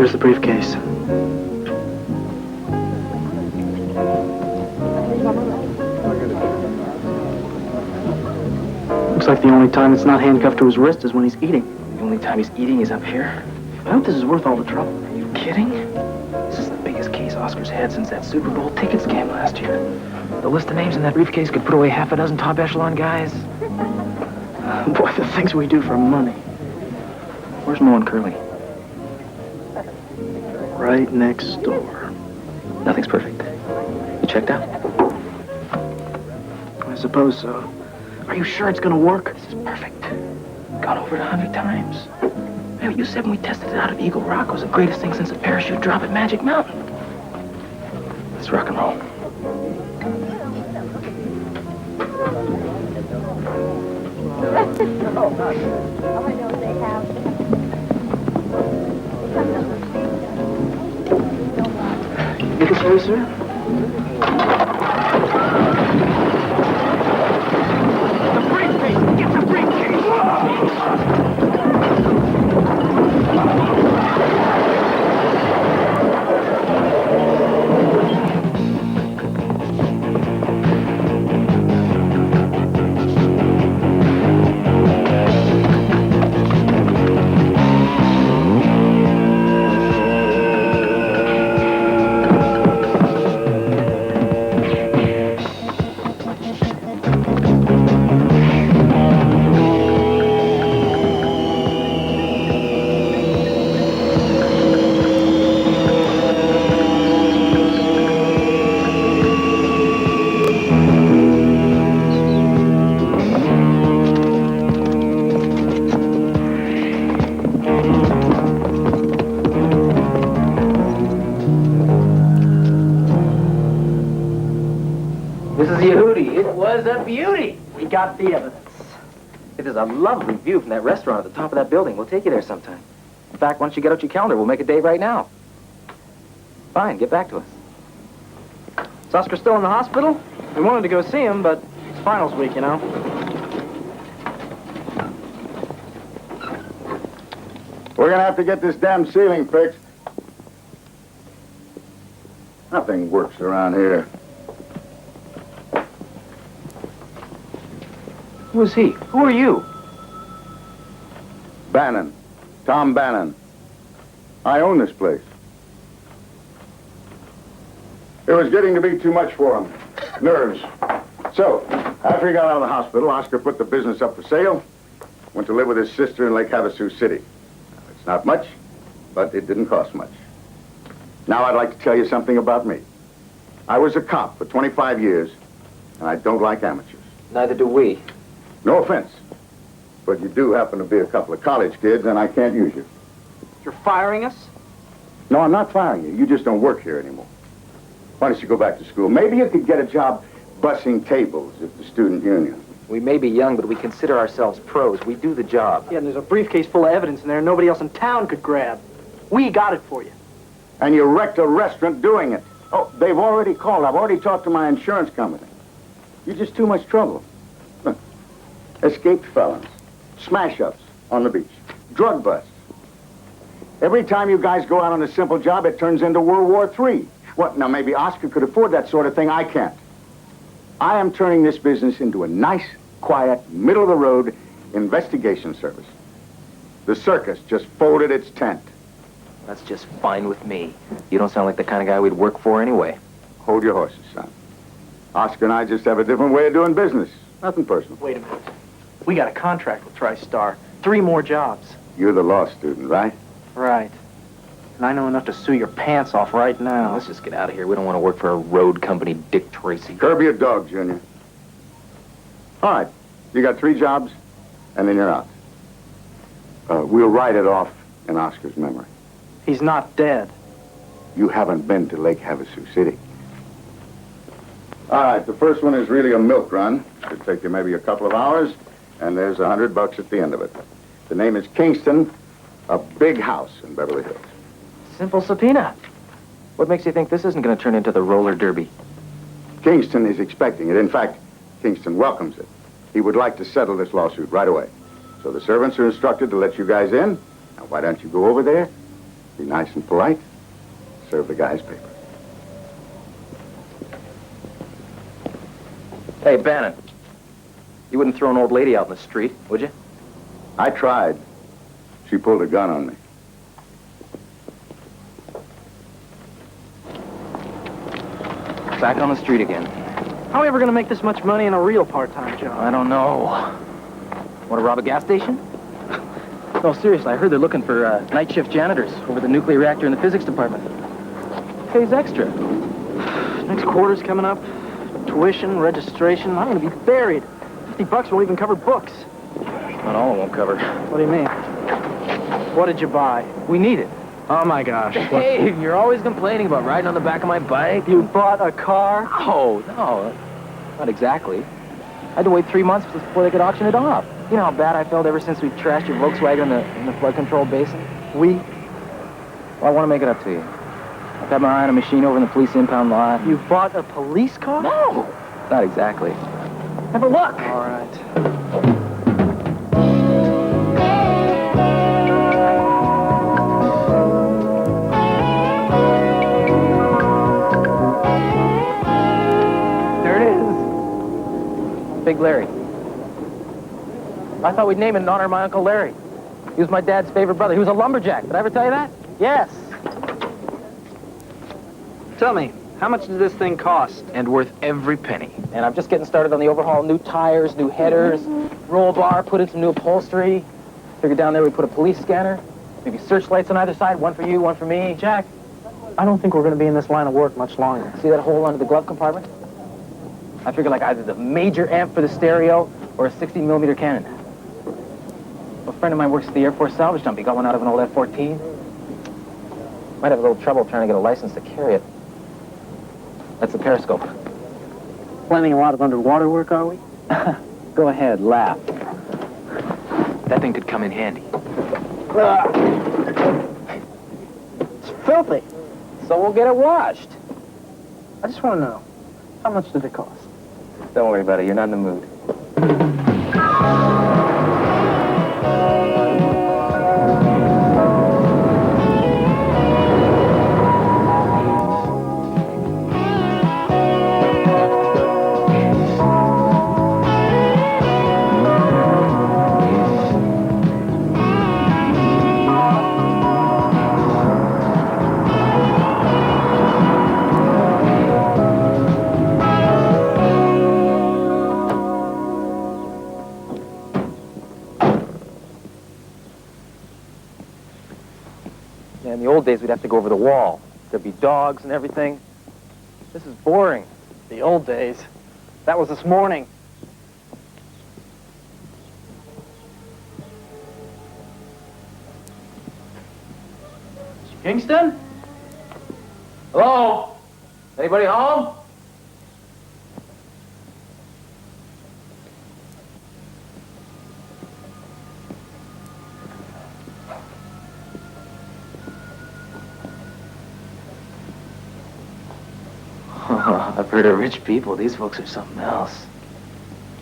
There's the briefcase. Looks like the only time it's not handcuffed to his wrist is when he's eating. The only time he's eating is up here. I hope this is worth all the trouble. Are you kidding? This is the biggest case Oscar's had since that Super Bowl ticket scam last year. The list of names in that briefcase could put away half a dozen top echelon guys. Boy, the things we do for money. Where's Mo and Curly? Right next door. Nothing's perfect. You checked out? I suppose so. Are you sure it's gonna work? This is perfect. Gone over it 100 times. Man, you said when we tested it out of Eagle Rock it was the greatest thing since a parachute drop at Magic Mountain. Let's rock and roll. Make it sorry, sir? The briefcase! Get the briefcase! Beauty! We got the evidence. It is a lovely view from that restaurant at the top of that building. We'll take you there sometime. In fact, once you get out your calendar, we'll make a date right now. Fine, get back to us. Is Oscar still in the hospital? We wanted to go see him, but it's finals week, you know. We're gonna have to get this damn ceiling fixed. Nothing works around here. Who is he? Who are you? Bannon. Tom Bannon. I own this place. It was getting to be too much for him. Nerves. So, after he got out of the hospital, Oscar put the business up for sale, went to live with his sister in Lake Havasu City. It's not much, but it didn't cost much. Now I'd like to tell you something about me. I was a cop for 25 years, and I don't like amateurs. Neither do we. No offense, but you do happen to be a couple of college kids, and I can't use you. You're firing us? No, I'm not firing you. You just don't work here anymore. Why don't you go back to school? Maybe you could get a job bussing tables at the student union. We may be young, but we consider ourselves pros. We do the job. Yeah, and there's a briefcase full of evidence in there nobody else in town could grab. We got it for you. And you wrecked a restaurant doing it. Oh, they've already called. I've already talked to my insurance company. You're just too much trouble. Look, escaped felons, smash-ups on the beach, drug busts. Every time you guys go out on a simple job, it turns into World War III. What, now maybe Oscar could afford that sort of thing. I can't. I am turning this business into a nice, quiet, middle-of-the-road investigation service. The circus just folded its tent. That's just fine with me. You don't sound like the kind of guy we'd work for anyway. Hold your horses, son. Oscar and I just have a different way of doing business. Nothing personal. Wait a minute. We got a contract with TriStar. 3 more jobs. You're the law student, right? Right. And I know enough to sue your pants off right now. Let's just get out of here. We don't want to work for a road company, Dick Tracy. Curb your dog, Junior. All right. You got 3 jobs, and then you're out. We'll write it off in Oscar's memory. He's not dead. You haven't been to Lake Havasu City. All right, the first one is really a milk run. It'll take you maybe a couple of hours, and there's $100 at the end of it. The name is Kingston, a big house in Beverly Hills. Simple subpoena. What makes you think this isn't going to turn into the roller derby? Kingston is expecting it. In fact, Kingston welcomes it. He would like to settle this lawsuit right away. So the servants are instructed to let you guys in. Now, why don't you go over there Be nice and polite. Serve the guy's paper. Hey, Bannon. You wouldn't throw an old lady out in the street, would you? I tried. She pulled a gun on me. Back on the street again. How are we ever going to make this much money in a real part-time job? I don't know. Want to rob a gas station? No, seriously, I heard they're looking for night shift janitors over the nuclear reactor in the physics department. Pays extra. Next quarter's coming up. Tuition, registration. I'm going to be buried. $50 won't even cover books. Not all it won't cover. What do you mean? What did you buy? We need it. Oh, my gosh. Hey, you're always complaining about riding on the back of my bike. You bought a car? No, not exactly. I had to wait 3 months before they could auction it off. You know how bad I felt ever since we trashed your Volkswagen in the flood control basin? Well, I want to make it up to you. I've had my eye on a machine over in the police impound lot. You bought a police car? No, not exactly. Have a look. All right. Big Larry. I thought we'd name it in honor of my Uncle Larry. He was my dad's favorite brother. He was a lumberjack. Did I ever tell you that? Yes. Tell me, how much did this thing cost? And worth every penny. And I'm just getting started on the overhaul. New tires, new headers, roll bar, put in some new upholstery. Figured down there we put a police scanner. Maybe searchlights on either side. One for you, one for me. Jack, I don't think we're going to be in this line of work much longer. See that hole under the glove compartment? I figured like either the major amp for the stereo or a 60mm cannon. A friend of mine works at the Air Force salvage dump. He got one out of an old F-14. Might have a little trouble trying to get a license to carry it. That's the periscope. Planning a lot of underwater work, are we? Go ahead, laugh. That thing could come in handy. It's filthy. So we'll get it washed. I just want to know, how much did it cost? Don't worry about it. You're not in the mood. Yeah, in the old days, we'd have to go over the wall. There'd be dogs and everything. This is boring. The old days. That was this morning. Kingston? Hello? Anybody home? I've heard of rich people. These folks are something else.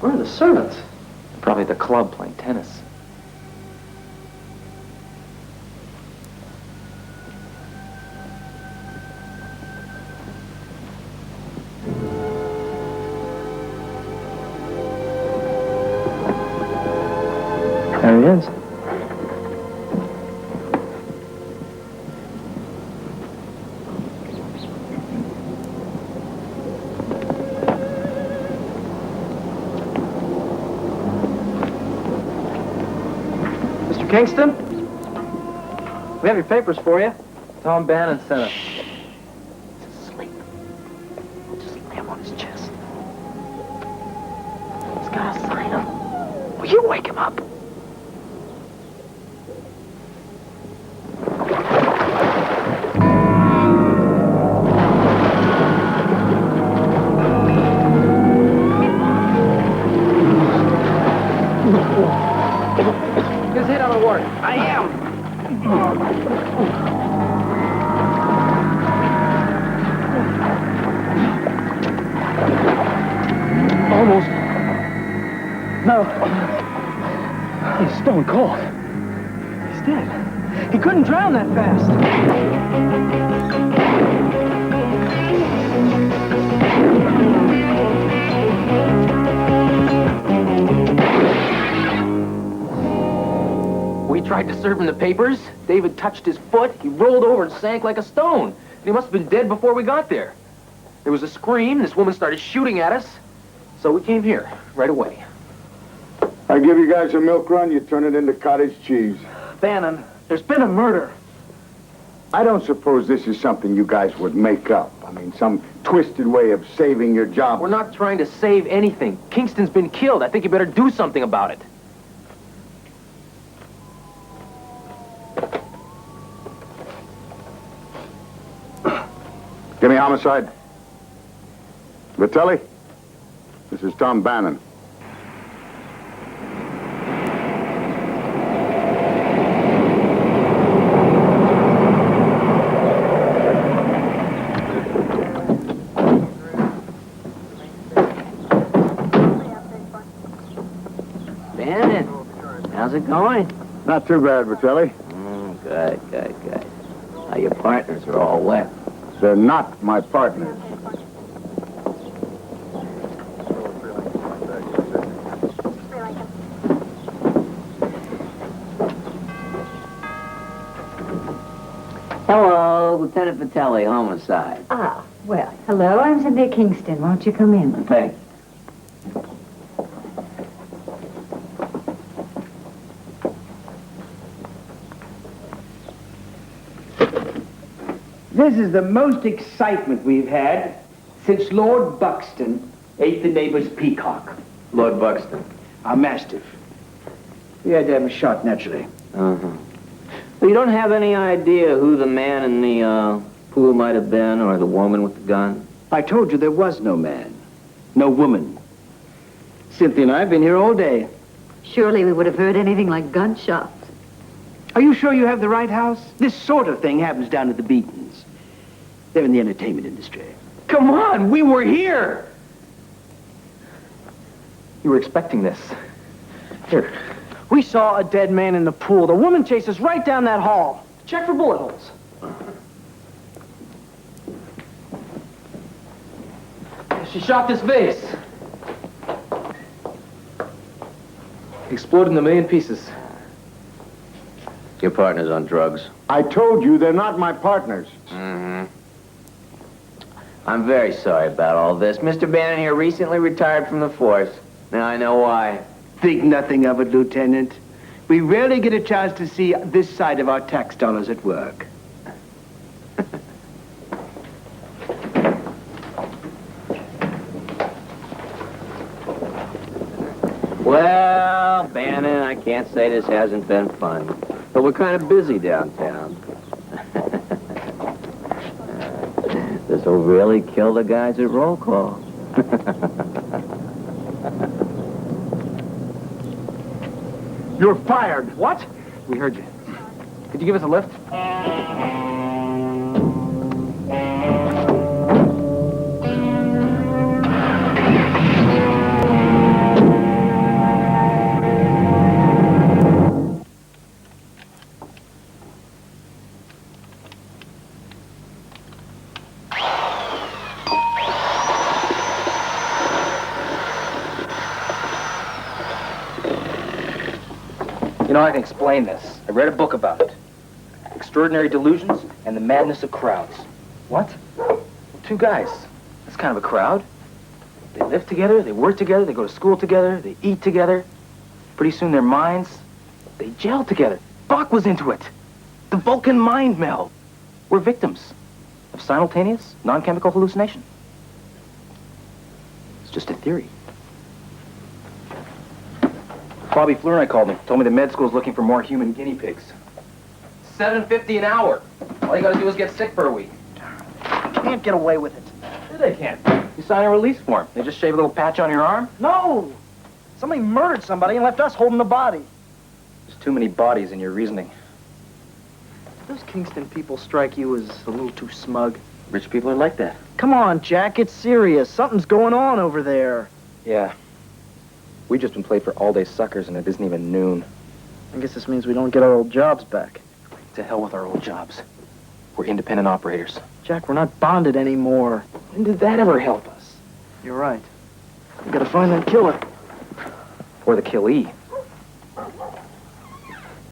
Where are the servants? Probably at the club playing tennis. There he is. Mr. Kingston? We have your papers for you. Tom Bannon sent us. He's asleep. Just lay him on his chest. He's got a sign him. Will you wake him up? His head on the water. I am. Almost. No. He's stone cold. He's dead. He couldn't drown that fast. We tried to serve him the papers. David touched his foot. He rolled over and sank like a stone. And he must have been dead before we got there. There was a scream. This woman started shooting at us. So we came here right away. I give you guys a milk run, you turn it into cottage cheese. Bannon, there's been a murder. I don't suppose this is something you guys would make up. I mean, some twisted way of saving your job. We're not trying to save anything. Kingston's been killed. I think you better do something about it. Give me homicide. Vitelli, this is Tom Bannon. Bannon, how's it going? Not too bad, Vitelli. Good. Now, your partners are all wet. They're not my partners. Hello, Lieutenant Vitelli, homicide. Ah, well, hello, I'm Cynthia Kingston. Won't you come in? Thanks. This is the most excitement we've had since Lord Buxton ate the neighbor's peacock. Lord Buxton. Our mastiff. We had to have him shot, naturally. Uh-huh. Well, you don't have any idea who the man in the pool might have been, or the woman with the gun? I told you there was no man, no woman. Cynthia and I have been here all day. Surely we would have heard anything like gunshots. Are you sure you have the right house? This sort of thing happens down at the Beatons. They're in the entertainment industry. Come on, we were here! You were expecting this. Here. We saw a dead man in the pool. The woman chased us right down that hall. Check for bullet holes. She shot this vase. Exploded in a million pieces. Your partner's on drugs. I told you they're not my partners. Mm-hmm. I'm very sorry about all this. Mr. Bannon here recently retired from the force. Now I know why. Think nothing of it, Lieutenant. We rarely get a chance to see this side of our tax dollars at work. Well, Bannon, I can't say this hasn't been fun. But we're kind of busy downtown. This will really kill the guys at roll call. You're fired. What? We heard you. Could you give us a lift? You know, I can explain this. I read a book about it. Extraordinary Delusions and the Madness of Crowds. What? Well, two guys. That's kind of a crowd. They live together, they work together, they go to school together, they eat together. Pretty soon their minds, they gel together. Bach was into it. The Vulcan mind meld. We're victims of simultaneous, non-chemical hallucination. It's just a theory. Bobby Fleury called me. Told me the med school's looking for more human guinea pigs. $7.50 an hour. All you gotta do is get sick for a week. Can't get away with it. Sure they can't. You sign a release form. They just shave a little patch on your arm. No! Somebody murdered somebody and left us holding the body. There's too many bodies in your reasoning. Those Kingston people strike you as a little too smug. Rich people are like that. Come on, Jack, it's serious. Something's going on over there. Yeah. We've just been played for all-day suckers, and it isn't even noon. I guess this means we don't get our old jobs back. To hell with our old jobs. We're independent operators. Jack, we're not bonded anymore. When did that ever help us? You're right. We gotta find that killer. Or the killee.